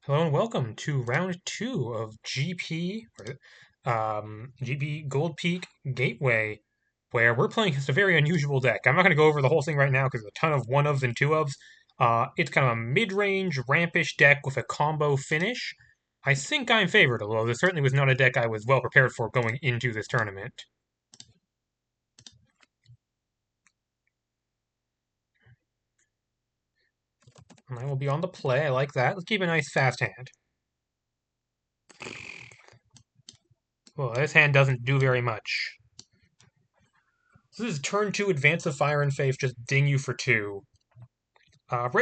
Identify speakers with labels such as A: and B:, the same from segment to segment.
A: Hello and welcome to round two of GP Goldpeak Gateway, where we're playing against a very unusual deck. I'm not going to go over the whole thing right now because there's a ton of one ofs and two ofs. It's kind of a mid-range rampish deck with a combo finish. I think I'm favored, although this certainly was not a deck I was well prepared for going into this tournament. And I will be on the play. I like that. Let's keep a nice fast hand. Well, this hand doesn't do very much. So this is turn two, Advance of Fire and Faith, just ding you for two.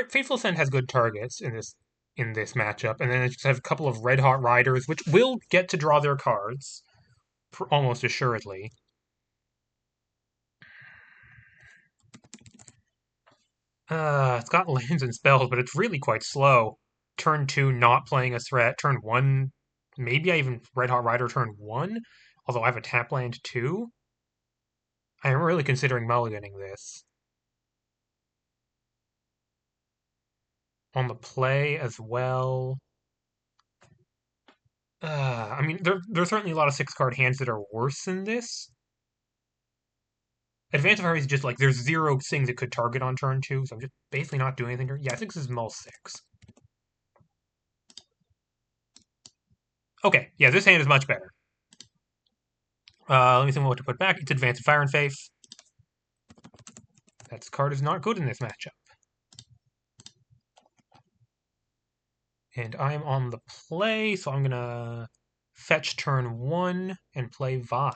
A: Faithful Ascent has good targets in this matchup, and then it just has a couple of Red Hot Riders, which will get to draw their cards, almost assuredly. It's got lands and spells, but it's really quite slow. Turn two, not playing a threat. Turn one, maybe I even Red Hot Rider turn one, although I have a tap land too. I am really considering mulliganing this. On the play as well. I mean, there's certainly a lot of six-card hands that are worse than this. Advance of Fire is just like there's zero things it could target on turn two, so I'm just basically not doing anything. Yeah, I think this is Mull 6. Okay, yeah, this hand is much better. Let me think what to put back. It's Advance of Fire and Faith. That card is not good in this matchup. And I'm on the play, so I'm gonna fetch turn one and play Vi.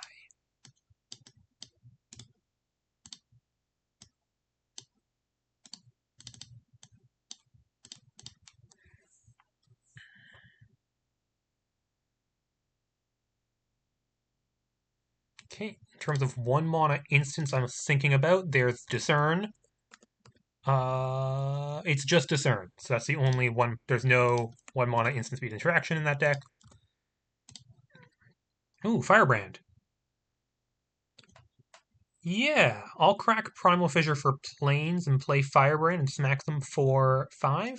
A: Okay, in terms of one mana instance I'm thinking about, there's Discern. It's just Discern, so that's the only one. There's no one mana instant speed interaction in that deck. Ooh, Firebrand. Yeah, I'll crack Primal Fissure for planes and play Firebrand and smack them for 5.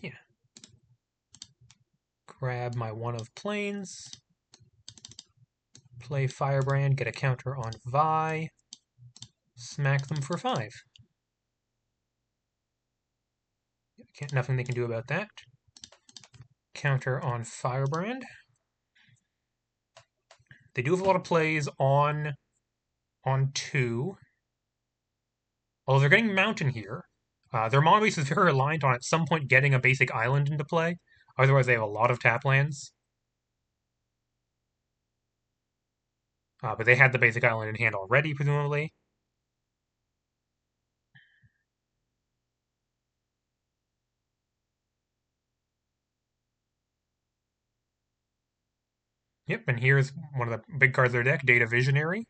A: Yeah. Grab my one of planes, play Firebrand, get a counter on Vi, smack them for 5. Nothing they can do about that. Counter on Firebrand. They do have a lot of plays on 2. Although they're getting Mountain here. Their mana base is very reliant on at some point getting a basic island into play. Otherwise, they have a lot of tap lands. But they had the basic island in hand already, presumably. Yep, and here's one of the big cards of their deck, Data Visionary.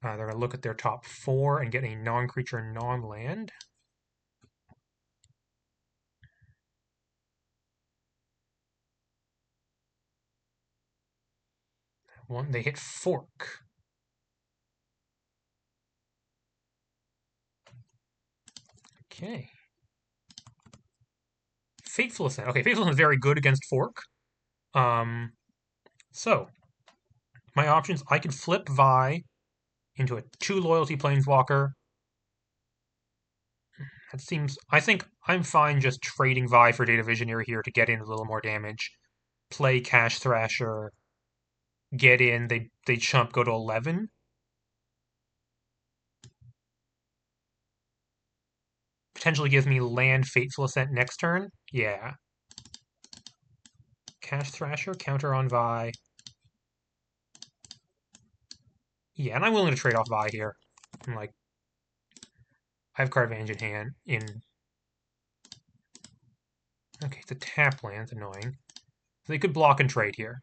A: They're going to look at their top 4 and get a non-creature, non-land. One, they hit Fork. Okay. Fateful Ascent. Okay, Fateful Ascent is very good against Fork. So, my options, I could flip Vi into a 2 loyalty planeswalker. That seems, I think I'm fine just trading Vi for Data Visionary here to get in a little more damage. Play Cash Thrasher, get in, they chump, go to 11. Potentially gives me land Fateful Ascent next turn. Yeah. Cash Thrasher, counter on Vi. Yeah, and I'm willing to trade off Vi here. I'm like, I have card advantage in hand. Okay, it's a tap land. It's annoying. So they could block and trade here.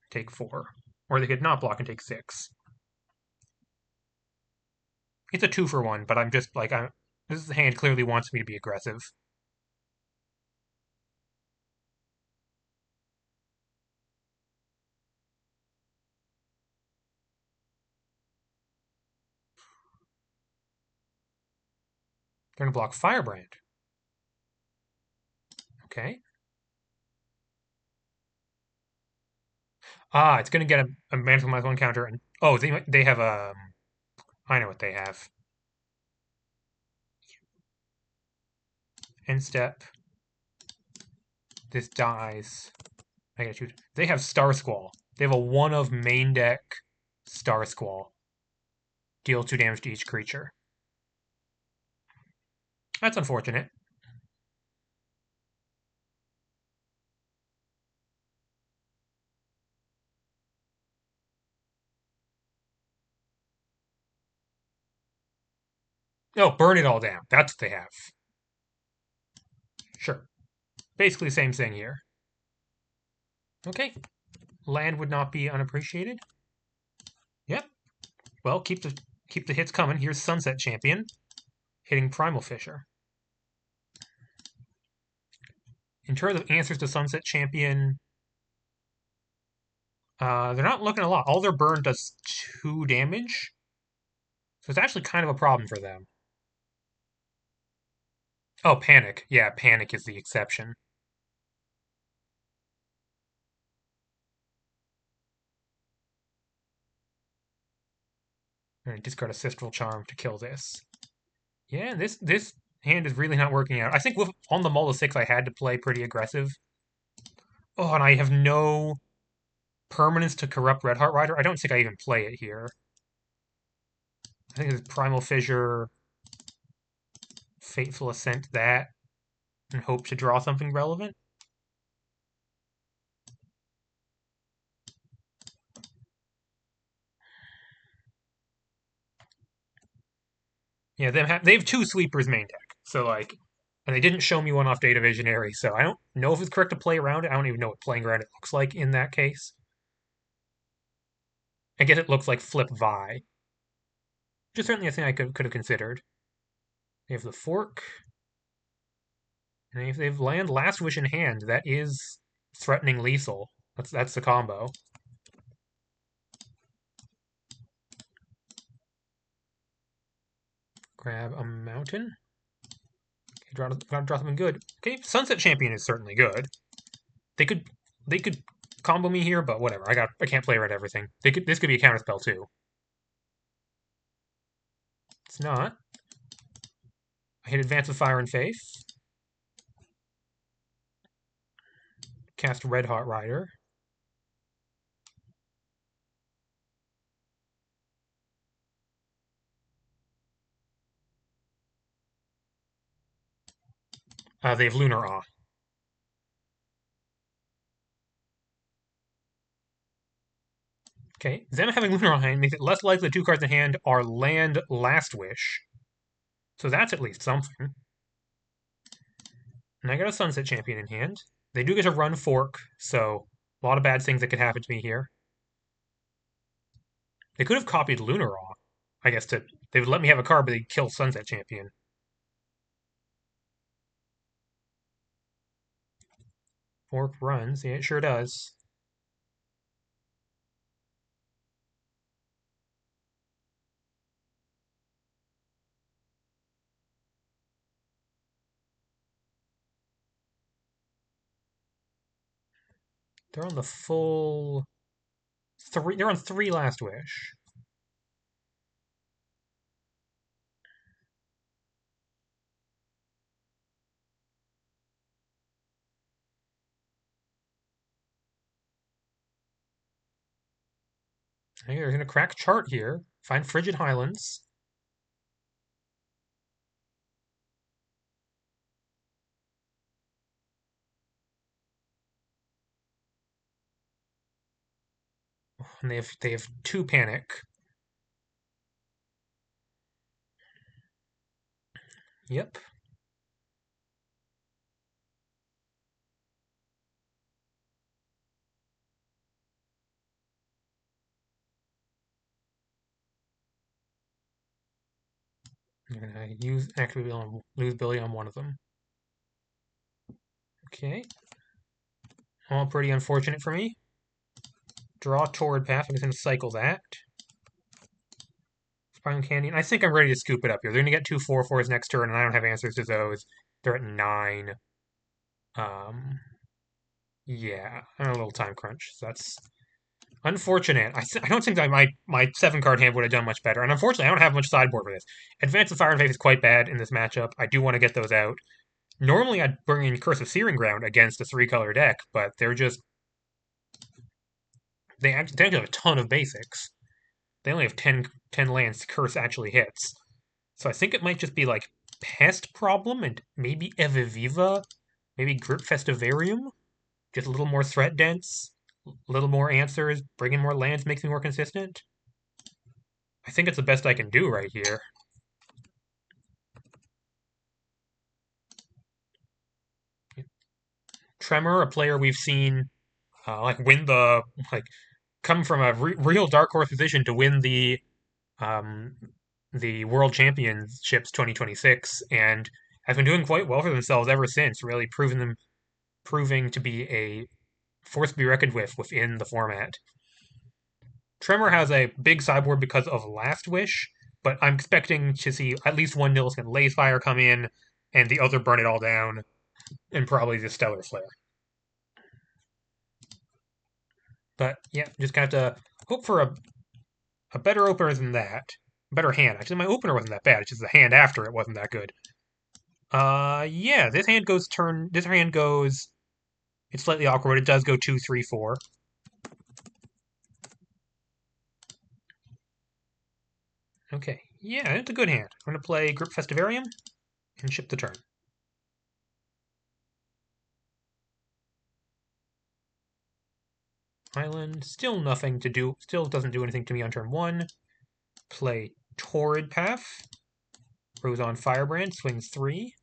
A: Take 4. Or they could not block and take 6. It's a 2 for 1, but I'm just like, this hand clearly wants me to be aggressive. They're going to block Firebrand. Okay. Ah, it's going to get a Mantle minus one counter. And oh, they have a. I know what they have. End step. This dies. I gotta choose. They have Star Squall. They have a one of main deck Star Squall. Deal 2 damage to each creature. That's unfortunate. Oh, burn it all down. That's what they have. Sure. Basically the same thing here. Okay. Land would not be unappreciated. Yep. Well, keep the hits coming. Here's Sunset Champion hitting Primal Fisher. In terms of answers to Sunset Champion, they're not looking a lot. All their burn does 2 damage. So it's actually kind of a problem for them. Oh, Panic. Yeah, Panic is the exception. I'm going to discard Ancestral Charm to kill this. Yeah, this hand is really not working out. I think on the Mulla 6, I had to play pretty aggressive. Oh, and I have no permanence to corrupt Red Heart Rider. I don't think I even play it here. I think it's Primal Fissure, Fateful Ascent, that, and hope to draw something relevant. Yeah, they have 2 sweepers main deck. So like, and they didn't show me one off Data Visionary, so I don't know if it's correct to play around it. I don't even know what playing around it looks like in that case. I guess it looks like Flip Vi, which is certainly a thing I could have considered. They have the Fork, and if they've land Last Wish in hand, that is threatening lethal. That's the combo. Grab a mountain. Okay, draw something good. Okay, Sunset Champion is certainly good. They could combo me here, but whatever. I can't play around everything. This could be a counterspell too. It's not. I hit Advance with Fire and Faith. Cast Red Heart Rider. They have Lunar Awe. Okay, them having Lunar Awe in hand makes it less likely the 2 cards in hand are land Last Wish. So that's at least something. And I got a Sunset Champion in hand. They do get to run Fork, so a lot of bad things that could happen to me here. They could have copied Lunar Awe. I guess they would let me have a card, but they'd kill Sunset Champion. Fork runs. Yeah, it sure does. They're on the full 3. They're on 3 Last Wish. Okay, they're going to crack chart here. Find Frigid Highlands. And they have 2 Panic. Yep. I'm going to lose ability on one of them. Okay. All pretty unfortunate for me. Draw Torrid Path. I'm just going to cycle that. Spinal Canyon. I think I'm ready to scoop it up here. They're going to get 2/4/4s next turn, and I don't have answers to those. They're at 9. Um, yeah, I'm a little time crunch. So that's unfortunate. I don't think that my 7-card hand would have done much better. And unfortunately, I don't have much sideboard for this. Advance of Fire and Faith is quite bad in this matchup. I do want to get those out. Normally, I'd bring in Curse of Searing Ground against a 3-color deck, but they're just... They actually have a ton of basics. They only have 10 lands Curse actually hits. So I think it might just be like Pest Problem and maybe Eviviva, maybe Grip Festivarium. Just a little more threat dense, a little more answers, bringing more lands makes me more consistent. I think it's the best I can do right here. Tremor, a player we've seen win the come from a real dark horse position to win um, the World Championships 2026, and have been doing quite well for themselves ever since. Really proving to be a force to be reckoned with within the format. Tremor has a big sideboard because of Last Wish, but I'm expecting to see at least one Nilskin Lazefire come in, and the other Burn It All Down, and probably the Stellar Flare. But yeah, just kind of have to hope for a better opener than that. A better hand. Actually, my opener wasn't that bad. It's just the hand after it wasn't that good. Yeah, this hand goes turn. This hand goes. It's slightly awkward. It does go 2, 3, 4. Okay, yeah, it's a good hand. I'm gonna play Grip Festivarium and ship the turn. Island, still nothing to do. Still doesn't do anything to me on turn 1. Play Torrid Path. Rose-on Firebrand swings 3.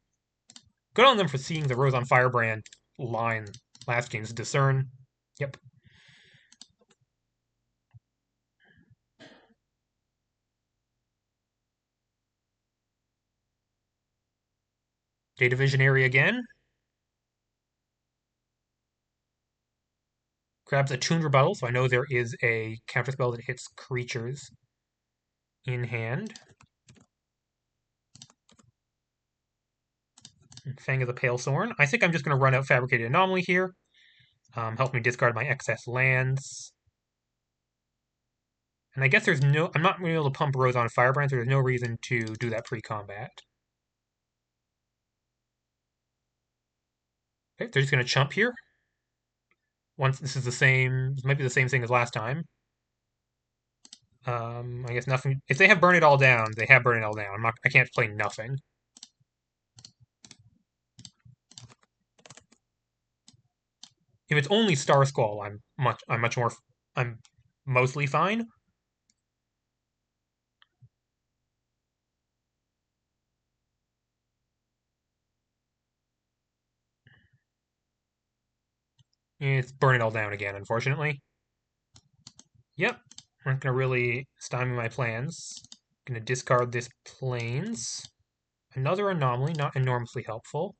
A: Good on them for seeing the Rose-on Firebrand line last game's Discern. Yep. Data Visionary again. Grabs a Toon Rebuttal, so I know there is a counterspell that hits creatures in hand. Fang of the Pale Thorn. I think I'm just going to run out Fabricated Anomaly here. Help me discard my excess lands. And I guess there's no... I'm not going to be able to pump Rose-on Firebrand, so there's no reason to do that pre-combat. Okay, they're just going to chump here. Once this is the same... This might be the same thing as last time. I guess nothing... If they have Burn It All Down, they have Burn It All Down. I can't play nothing. If it's only Star Squall, I'm mostly fine. It's Burn It All Down again, unfortunately. Yep, I'm not gonna really stymie my plans. Gonna discard this Plains. Another Anomaly, not enormously helpful.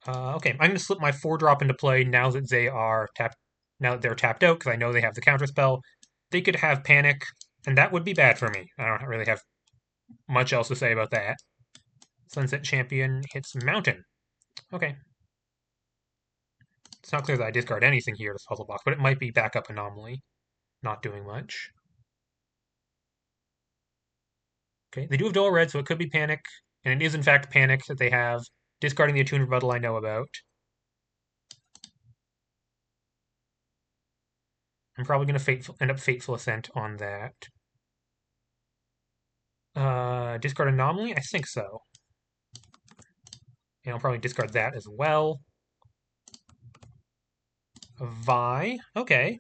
A: Okay, I'm gonna slip my 4-drop into play now that they are tapped. Now that they're tapped out, because I know they have the counterspell. They could have Panic, and that would be bad for me. I don't really have much else to say about that. Sunset Champion hits Mountain. Okay. It's not clear that I discard anything here to puzzle box, but it might be backup Anomaly. Not doing much. Okay, they do have dual red, so it could be Panic, and it is in fact Panic that they have. Discarding the Attuned Rebuttal I know about. I'm probably going to end up Fateful Ascent on that. Discard Anomaly? I think so. And I'll probably discard that as well. Vi. Okay.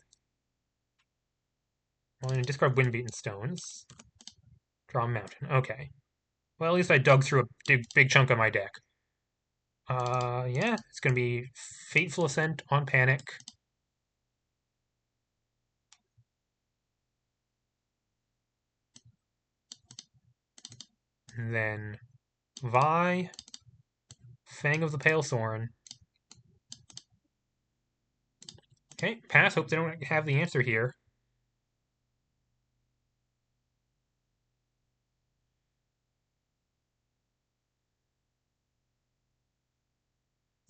A: Well, I'm going to discard Windbeaten Stones. Draw a Mountain. Okay. Well, at least I dug through a big chunk of my deck. Yeah, it's going to be Fateful Ascent on Panic. And then Vi, Fang of the Pale Thorn. Okay, pass. Hope they don't have the answer here.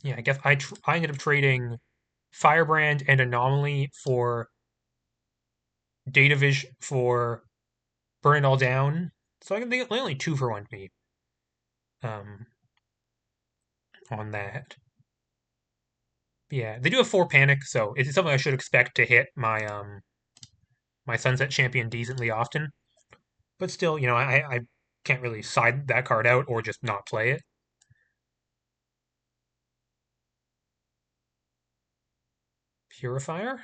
A: Yeah, I guess I ended up trading Firebrand and Anomaly for Data Vision for Burn It All Down. So they only 2-for-1 me um, on that. Yeah, they do have 4 Panic, so it's something I should expect to hit my Sunset Champion decently often. But still, I can't really side that card out or just not play it. Purifier?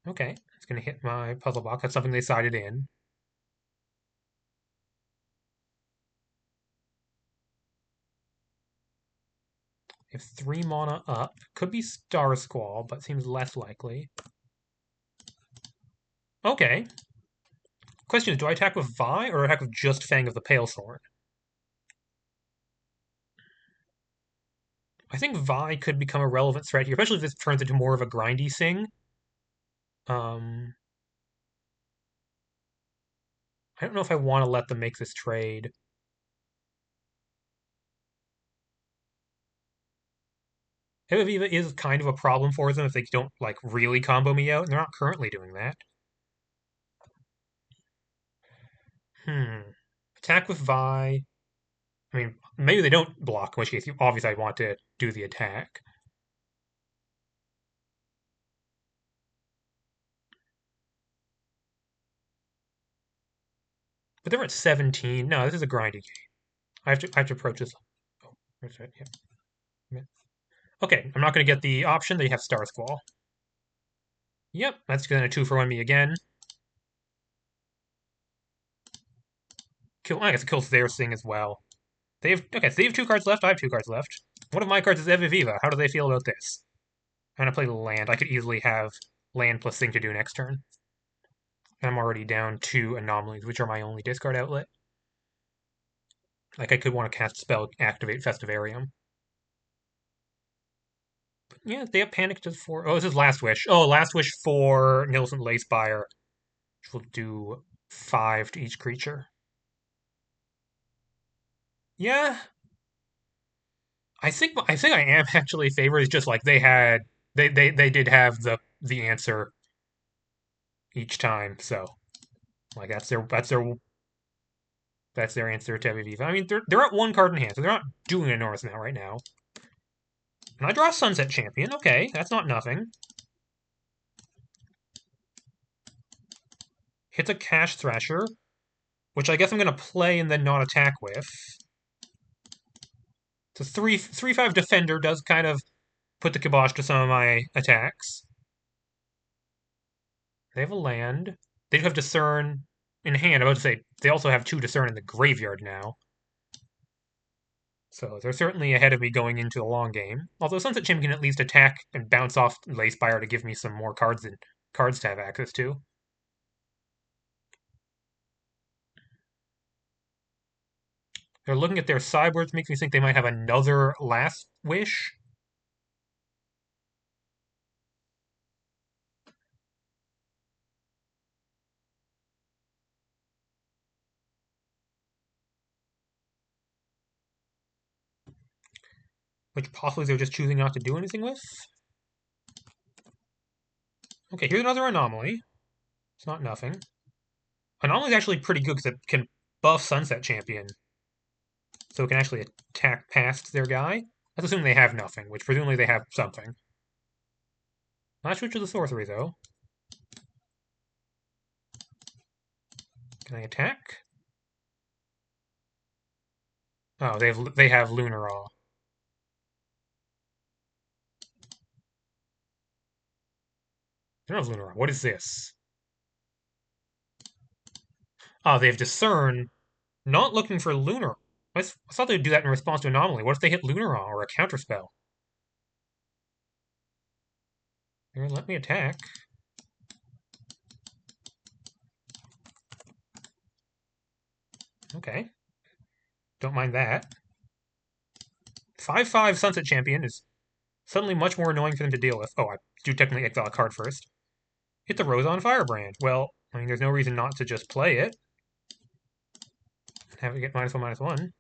A: Okay, it's going to hit my puzzle box. That's something they sided in. If 3 mana up, could be Star Squall, but seems less likely. Okay. Question is, do I attack with Vi or attack with just Fang of the Pale Thorn? I think Vi could become a relevant threat here, especially if this turns into more of a grindy thing. Um, I don't know if I want to let them make this trade. Evaviva is kind of a problem for them if they don't like really combo me out, and they're not currently doing that. Attack with Vi. I mean, maybe they don't block, in which case, obviously, I want to do the attack. But they're at 17. No, this is a grindy game. I have to approach this. Oh, that's right. Yeah. Okay, I'm not going to get the option. They have Star Squall. Yep, that's going to 2-for-1 me again. I guess it kills their thing as well. They have 2 cards left. I have 2 cards left. One of my cards is Eviviva. How do they feel about this? I'm gonna play land. I could easily have land plus thing to do next turn. I'm already down 2 anomalies, which are my only discard outlet. Like I could want to cast spell, activate Festivarium. But yeah, they have Panic just for. Oh, this is Last Wish. Oh, Last Wish for Nilsson Lacespire, which will do 5 to each creature. Yeah, I think I am actually favored. It's just like they did have the answer each time, so like that's their answer to Aviva. I mean, they're at 1 card in hand, so they're not doing an enormous amount right now. And I draw a Sunset Champion. Okay, that's not nothing. Hits a Cash Thrasher, which I guess I'm gonna play and then not attack with. The 3/5 Defender does kind of put the kibosh to some of my attacks. They have a land. They do have Discern in hand. I was about to say they also have 2 Discern in the graveyard now. So they're certainly ahead of me going into the long game. Although Sunset Champion can at least attack and bounce off Lacespire to give me some more cards to have access to. They're looking at their sideboards, makes me think they might have another Last Wish. Which possibly they're just choosing not to do anything with. Okay, here's another Anomaly. It's not nothing. Anomaly is actually pretty good because it can buff Sunset Champion. So it can actually attack past their guy. That's assuming they have nothing, which presumably they have something. Not switch to the sorcery, though. Can I attack? Oh, they have Lunar Awe. They don't have Lunar Awe. What is this? Oh, they have Discern. Not looking for Lunar. I thought they'd do that in response to Anomaly. What if they hit Lunar Awe or a counterspell? Here, let me attack. Okay. Don't mind that. 5/5 Sunset Champion is suddenly much more annoying for them to deal with. Oh, I do technically exile a card first. Hit the Rose on Firebrand. Well, I mean, there's no reason not to just play it. Have it get -1/-1.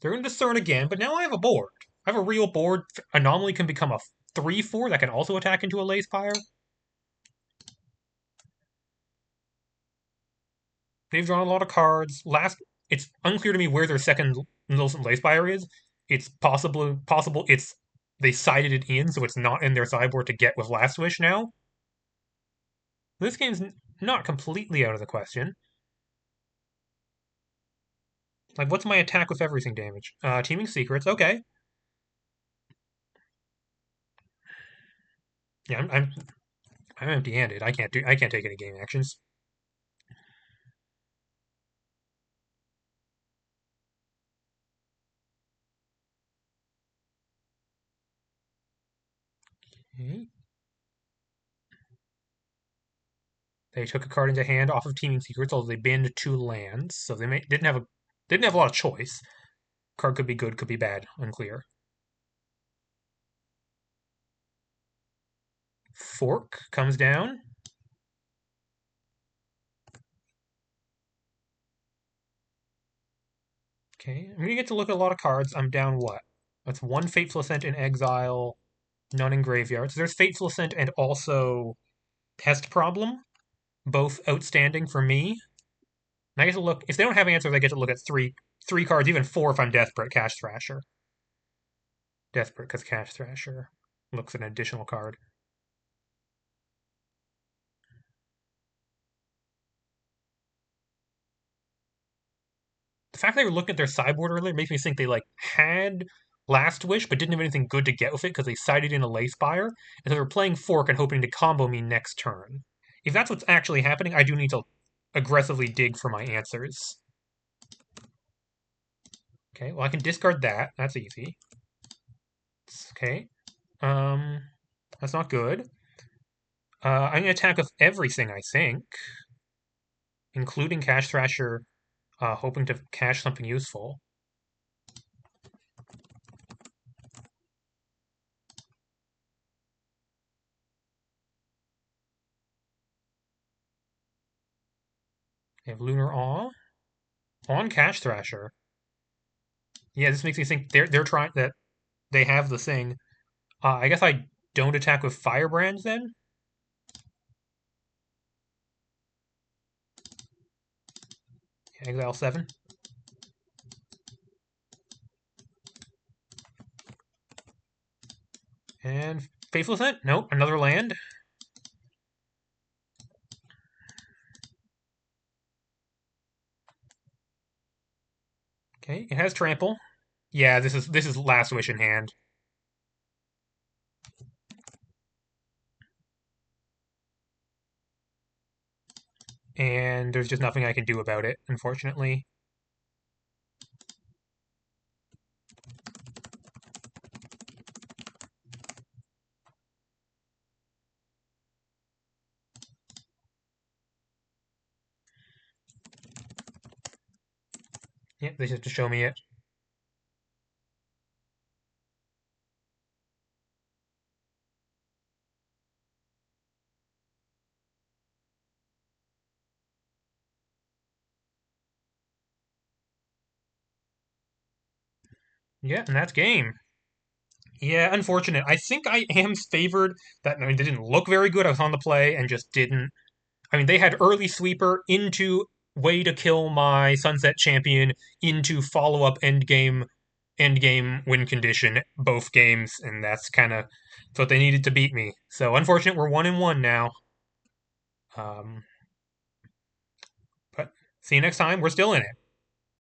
A: They're going to discern again, but now I have a board. I have a real board. Anomaly can become a 3/4 that can also attack into a Lace Fire. They've drawn a lot of cards. It's unclear to me where their second Millicent Lace Fire is. It's possible it's they sided it in, so it's not in their sideboard to get with Last Wish now. This game's not completely out of the question. Like, what's my attack with everything damage? Teeming Secrets, okay. Yeah, I'm empty-handed. I can't take any game actions. Okay. They took a card into hand off of Teeming Secrets, although they banned 2 lands, so they didn't have a lot of choice. Card could be good, could be bad, unclear. Fork comes down. Okay, I'm gonna get to look at a lot of cards. I'm down what? That's 1 Fateful Ascent in exile, none in graveyard. So there's Fateful Ascent and also Pest Problem, both outstanding for me. And I get to look, if they don't have answers, I get to look at three cards, even 4 if I'm desperate. Cash Thrasher. Desperate because Cash Thrasher looks an additional card. The fact they were looking at their sideboard earlier makes me think they like had Last Wish but didn't have anything good to get with it because they sided in a Lace Spire, and so they were playing Fork and hoping to combo me next turn. If that's what's actually happening, I do need to aggressively dig for my answers. Okay, well I can discard that. That's easy. Okay. Um, that's not good. I'm gonna attack with everything, I think, including Cash Thrasher, hoping to cash something useful. I have Lunar Awe on Cash Thrasher. Yeah, this makes me think they're trying that they have the thing. I guess I don't attack with Firebrands then. Exile 7. And Faithful Ascent? Nope, another land. Okay, it has Trample. Yeah, this is Last Wish in hand. And there's just nothing I can do about it, unfortunately. Yeah, they just have to show me it. Yeah, and that's game. Yeah, unfortunate. I think I am favored. That I mean, they didn't look very good. I was on the play and just didn't. I mean, they had early sweeper into way to kill my Sunset Champion into follow up end game win condition both games, and that's what they needed to beat me. So unfortunate, we're 1-1 now. Um, but see you next time. We're still in it.